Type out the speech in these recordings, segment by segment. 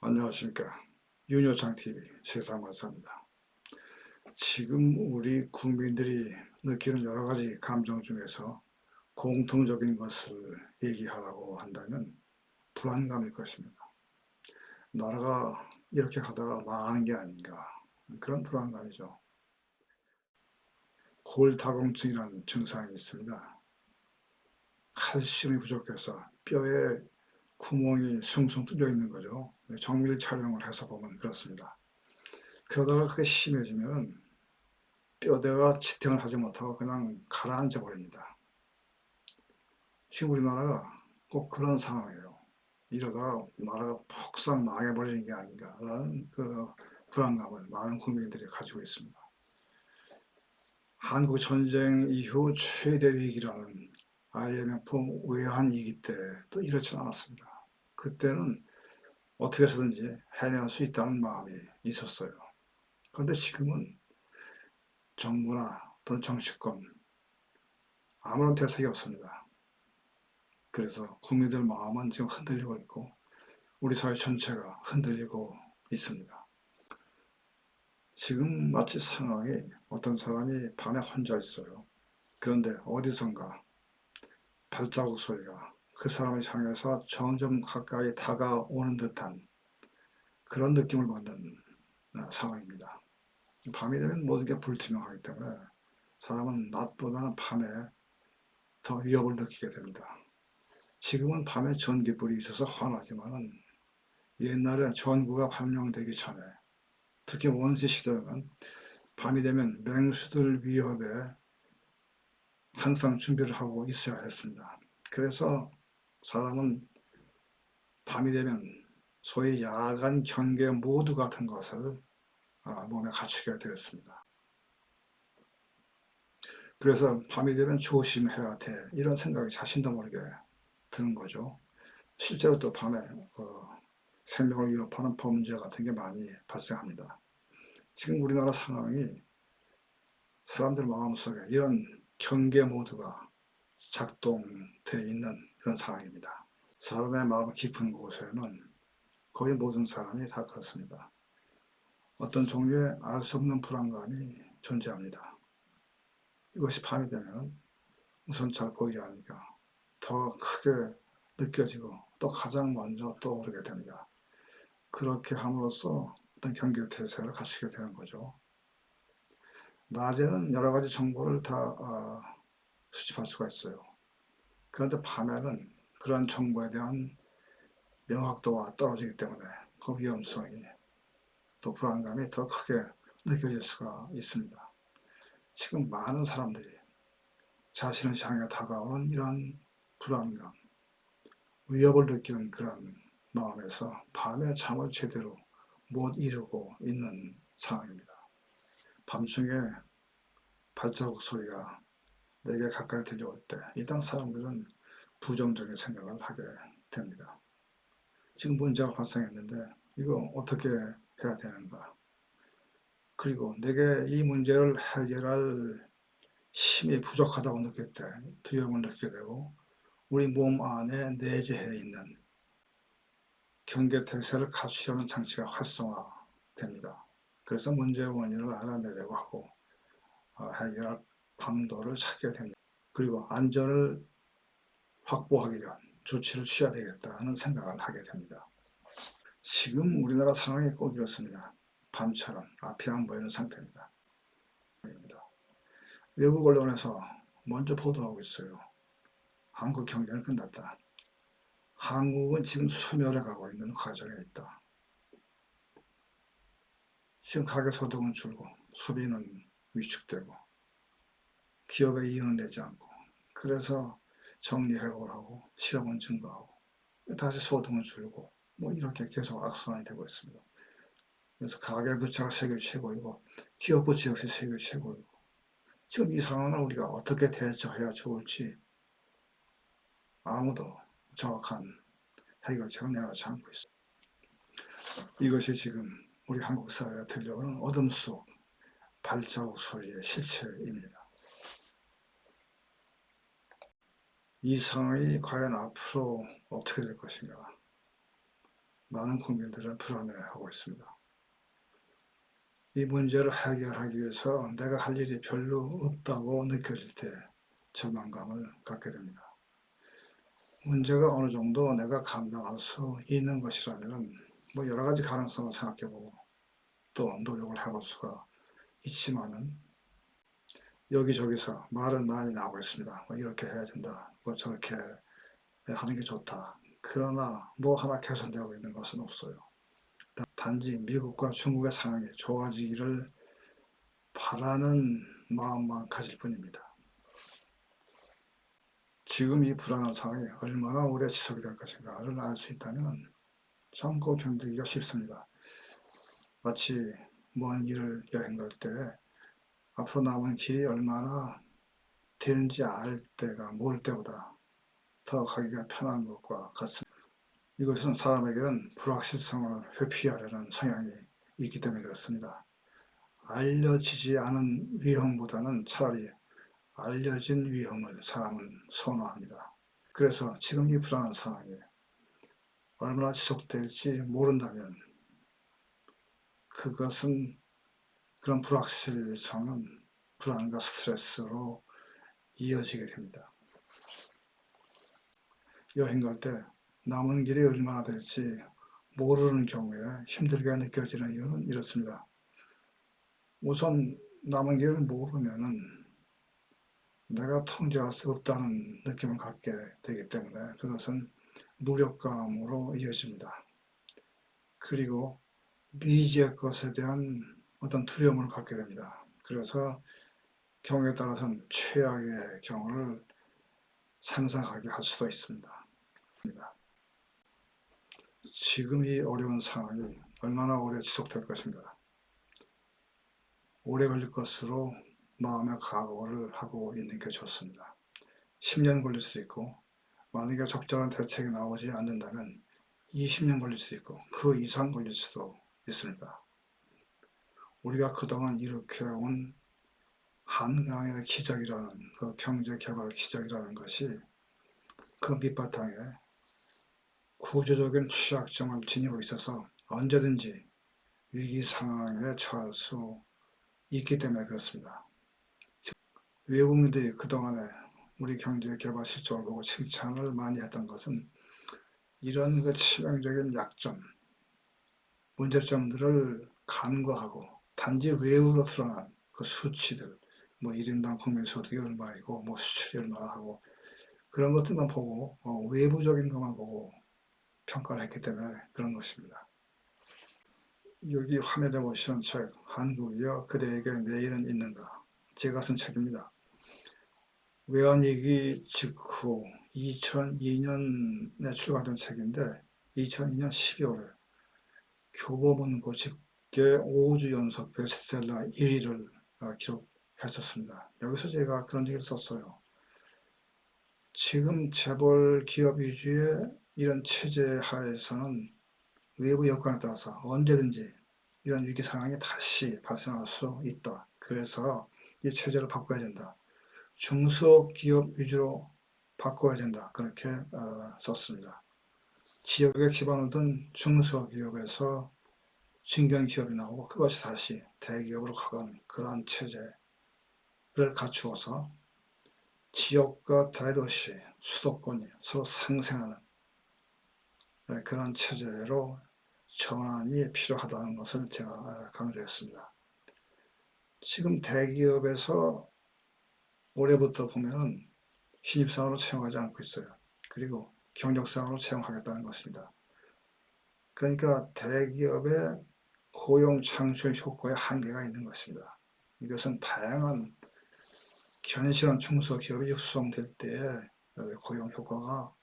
안녕하십니까. 윤여창TV 세상만사입니다. 지금 우리 국민들이 느끼는 여러 가지 감정 중에서 공통적인 것을 얘기하라고 한다면 불안감일 것입니다. 나라가 이렇게 가다가 망하는 게 아닌가, 그런 불안감이죠. 골다공증이라는 증상이 있습니다. 칼슘이 부족해서 뼈에 구멍이 숭숭 뚫려 있는 거죠. 정밀 촬영을 해서 보면 그렇습니다. 그러다가 그게 심해지면 뼈대가 지탱을 하지 못하고 그냥 가라앉아 버립니다. 지금 우리나라가 꼭 그런 상황이에요. 이러다가 나라가 폭삭 망해버리는 게 아닌가라는 그 불안감을 많은 국민들이 가지고 있습니다. 한국 전쟁 이후 최대 위기라는 IMF 외환위기 때도 이렇진 않았습니다. 그때는 어떻게 해서든지 해낼 수 있다는 마음이 있었어요. 그런데 지금은 정부나 또는 정치권 아무런 대책이 없습니다. 그래서 국민들 마음은 지금 흔들리고 있고 우리 사회 전체가 흔들리고 있습니다. 지금 마치 상황이 어떤 사람이 밤에 혼자 있어요. 그런데 어디선가 발자국 소리가 그 사람을 향해서 점점 가까이 다가오는 듯한 그런 느낌을 받는 상황입니다. 밤이 되면 모든 게 불투명하기 때문에 사람은 낮보다는 밤에 더 위협을 느끼게 됩니다. 지금은 밤에 전기불이 있어서 환하지만은 옛날에 전구가 발명되기 전에 특히 원시 시대에는 밤이 되면 맹수들 위협에 항상 준비를 하고 있어야 했습니다. 그래서 사람은 밤이 되면 소위 야간 경계 모드 같은 것을 몸에 갖추게 되었습니다. 그래서 밤이 되면 조심해야 돼 이런 생각이 자신도 모르게 드는 거죠. 실제로 또 밤에 생명을 위협하는 범죄 같은 게 많이 발생합니다. 지금 우리나라 상황이 사람들 마음속에 이런 경계 모드가 작동되어 있는 그런 상황입니다. 사람의 마음 깊은 곳에는 거의 모든 사람이 다 그렇습니다. 어떤 종류의 알 수 없는 불안감이 존재합니다. 이것이 밤이 되면 우선 잘 보이지 않으니까 더 크게 느껴지고 또 가장 먼저 떠오르게 됩니다. 그렇게 함으로써 어떤 경계태세를 갖추게 되는 거죠. 낮에는 여러 가지 정보를 다 수집할 수가 있어요. 그런데 밤에는 그런 정보에 대한 명확도가 떨어지기 때문에 그 위험성이 또 불안감이 더 크게 느껴질 수가 있습니다. 지금 많은 사람들이 자신을 향해 다가오는 이런 불안감, 위협을 느끼는 그런 마음에서 밤에 잠을 제대로 못 이루고 있는 상황입니다. 밤중에 발자국 소리가 내게 가까이 들려올 때 일단 사람들은 부정적인 생각을 하게 됩니다. 지금 문제가 발생했는데 이거 어떻게 해야 되는가? 그리고 내게 이 문제를 해결할 힘이 부족하다고 느낄 때 두려움을 느끼게 되고 우리 몸 안에 내재해 있는 경계태세를 갖추려는 장치가 활성화됩니다. 그래서 문제의 원인을 알아내려고 하고 해결할 방도를 찾게 됩니다. 그리고 안전을 확보하기 위한 조치를 취해야 되겠다 하는 생각을 하게 됩니다. 지금 우리나라 상황이 꼭 이렇습니다. 밤처럼 앞이 안 보이는 상태입니다. 외국 언론에서 먼저 보도하고 있어요. 한국 경제는 끝났다. 한국은 지금 소멸해 가고 있는 과정에 있다. 지금 가계소득은 줄고 소비는 위축되고 기업의 이윤은 내지 않고 그래서 정리해고를 하고 실업은 증가하고 다시 소득은 줄고 뭐 이렇게 계속 악순환이 되고 있습니다. 그래서 가계부채가 세계 최고이고 기업부채 역시 세계 최고이고 지금 이 상황을 우리가 어떻게 대처해야 좋을지 아무도 정확한 해결책을 내놓지 않고 있습니다. 이것이 지금 우리 한국 사회에 들려오는 어둠 속 발자국 소리의 실체입니다. 이 상황이 과연 앞으로 어떻게 될 것인가? 많은 국민들은 불안해하고 있습니다. 이 문제를 해결하기 위해서 내가 할 일이 별로 없다고 느껴질 때 절망감을 갖게 됩니다. 문제가 어느 정도 내가 감당할 수 있는 것이라면 뭐 여러 가지 가능성을 생각해보고 또 노력을 해볼 수가 있지만은 여기저기서 말은 많이 나오고 있습니다. 뭐 이렇게 해야 된다. 뭐 저렇게 하는 게 좋다. 그러나 뭐 하나 개선되고 있는 것은 없어요. 단지 미국과 중국의 상황이 좋아지기를 바라는 마음만 가질 뿐입니다. 지금 이 불안한 상황이 얼마나 오래 지속이 될 것인가를 알 수 있다면 참고 견디기가 쉽습니다. 마치 먼 길을 여행 갈 때 앞으로 남은 길이 얼마나 되는지 알 때가 모를 때보다 더 가기가 편한 것과 같습니다. 이것은 사람에게는 불확실성을 회피하려는 성향이 있기 때문에 그렇습니다. 알려지지 않은 위험보다는 차라리 알려진 위험을 사람은 선호합니다. 그래서 지금 이 불안한 상황이 얼마나 지속될지 모른다면 그것은 그런 불확실성은 불안과 스트레스로 이어지게 됩니다. 여행 갈 때 남은 길이 얼마나 될지 모르는 경우에 힘들게 느껴지는 이유는 이렇습니다. 우선 남은 길을 모르면은 내가 통제할 수 없다는 느낌을 갖게 되기 때문에 그것은 무력감으로 이어집니다. 그리고 미지의 것에 대한 어떤 두려움을 갖게 됩니다. 그래서 경우에 따라서는 최악의 경우를 상상하게 할 수도 있습니다. 지금 이 어려운 상황이 얼마나 오래 지속될 것인가, 오래 걸릴 것으로 마음의 각오를 하고 있는 게 좋습니다. 10년 걸릴 수도 있고, 만약에 적절한 대책이 나오지 않는다면 20년 걸릴 수도 있고 그 이상 걸릴 수도 있습니다. 우리가 그동안 일으켜온 한강의 기적이라는 그 경제개발 기적이라는 것이 그 밑바탕에 구조적인 취약점을 지니고 있어서 언제든지 위기 상황에 처할 수 있기 때문에 그렇습니다. 외국인들이 그동안에 우리 경제개발 실적을 보고 칭찬을 많이 했던 것은 이런 그 치명적인 약점, 문제점들을 간과하고 단지 외부로 드러난 그 수치들, 뭐 1인당 국민소득이 얼마이고 뭐 수출이 얼마나 하고 그런 것들만 보고 외부적인 것만 보고 평가를 했기 때문에 그런 것입니다. 여기 화면에 보시는 책 한국이여 그대에게 내일은 있는가, 제가 쓴 책입니다. 외환위기 직후 2002년에 출간된 책인데 2002년 12월에 교보문고 집계 5주 연속 베스트셀러 1위를 기록했었습니다. 여기서 제가 그런 얘기를 썼어요. 지금 재벌 기업 위주의 이런 체제 하에서는 외부 여건에 따라서 언제든지 이런 위기 상황이 다시 발생할 수 있다. 그래서 이 체제를 바꿔야 된다. 중소기업 위주로 바꿔야 된다. 그렇게 썼습니다. 지역에 기반을 둔 중소기업에서 중견기업이 나오고 그것이 다시 대기업으로 가는 그러한 체제를 갖추어서 지역과 대도시, 수도권이 서로 상생하는 그런 체제로 전환이 필요하다는 것을 제가 강조했습니다. 지금 대기업에서 올해부터 보면 신입사원으로 채용하지 않고 있어요. 그리고 경력사원으로 채용하겠다는 것입니다. 그러니까 대기업의 고용 창출 효과에 한계가 있는 것입니다. 이것은 다양한 견실한 중소기업이 육성될 때에 고용 효과가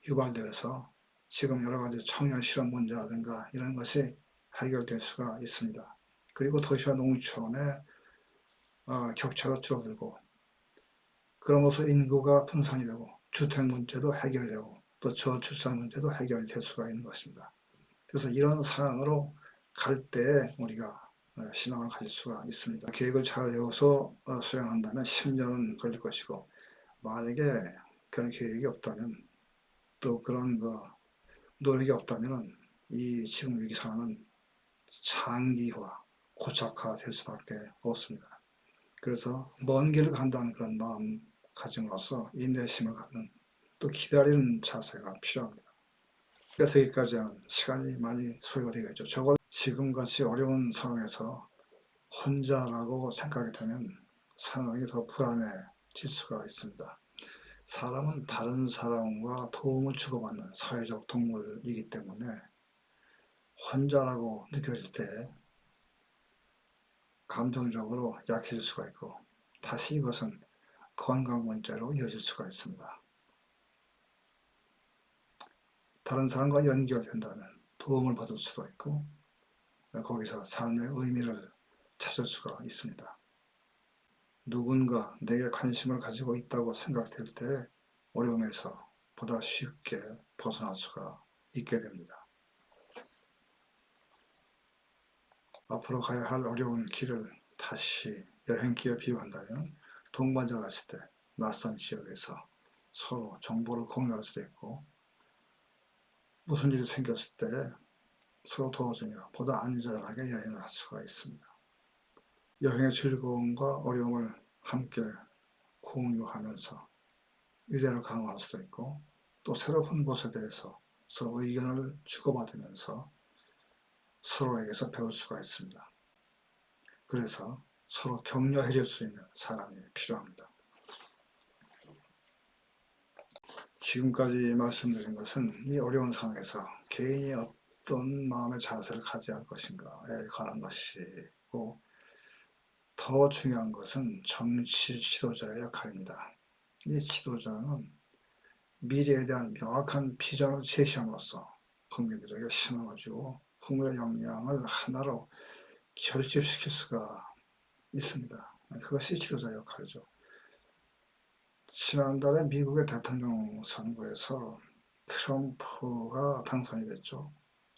유발되어서 지금 여러 가지 청년 실업 문제라든가 이런 것이 해결될 수가 있습니다. 그리고 도시와 농촌의 격차가 줄어들고 그러면서 인구가 분산이 되고 주택 문제도 해결되고 또 저출산 문제도 해결이 될 수가 있는 것입니다. 그래서 이런 상황으로 갈 때 우리가 희망을 가질 수가 있습니다. 계획을 잘 외워서 수행한다면 10년은 걸릴 것이고 만약에 그런 계획이 없다면 또 그런 노력이 없다면 이 지금 위기 상황은 장기화, 고착화될 수밖에 없습니다. 그래서 먼 길을 간다는 그런 마음가짐으로써 인내심을 갖는, 또 기다리는 자세가 필요합니다. 되기까지는 시간이 많이 소요가 되겠죠. 적어도 지금같이 어려운 상황에서 혼자라고 생각이 되면 상황이 더 불안해질 수가 있습니다. 사람은 다른 사람과 도움을 주고받는 사회적 동물이기 때문에 혼자라고 느껴질 때 감정적으로 약해질 수가 있고, 다시 이것은 건강 문제로 이어질 수가 있습니다. 다른 사람과 연결된다면 도움을 받을 수도 있고, 거기서 삶의 의미를 찾을 수가 있습니다. 누군가 내게 관심을 가지고 있다고 생각될 때 어려움에서 보다 쉽게 벗어날 수가 있게 됩니다. 앞으로 가야 할 어려운 길을 다시 여행길에 비유한다면, 동반자 갔을 때 낯선 지역에서 서로 정보를 공유할 수도 있고, 무슨 일이 생겼을 때 서로 도와주며 보다 안전하게 여행을 할 수가 있습니다. 여행의 즐거움과 어려움을 함께 공유하면서 유대를 강화할 수도 있고, 또 새로운 곳에 대해서 서로 의견을 주고받으면서 서로에게서 배울 수가 있습니다. 그래서 서로 격려해 줄 수 있는 사람이 필요합니다. 지금까지 말씀드린 것은 이 어려운 상황에서 개인이 어떤 마음의 자세를 가져야 할 것인가에 관한 것이고, 더 중요한 것은 정치 지도자의 역할입니다. 이 지도자는 미래에 대한 명확한 비전을 제시함으로써 국민들에게 희망을 주고 국민의 역량을 하나로 결집시킬 수가 있습니다. 그것이 지도자의 역할이죠. 지난달에 미국의 대통령 선거에서 트럼프가 당선이 됐죠.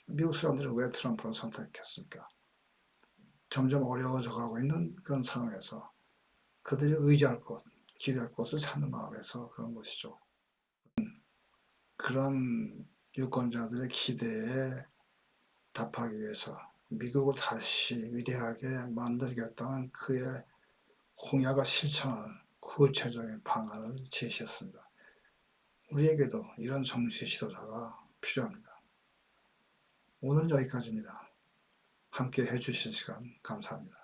미국 사람들은 왜 트럼프를 선택했습니까? 점점 어려워져 가고 있는 그런 상황에서 그들이 의지할 곳, 기대할 곳을 찾는 마음에서 그런 것이죠. 그런 유권자들의 기대에 답하기 위해서 미국을 다시 위대하게 만들겠다는 그의 공약을 실천하는 구체적인 방안을 제시했습니다. 우리에게도 이런 정치 지도자가 필요합니다. 오늘은 여기까지입니다. 함께 해주신 시간 감사합니다.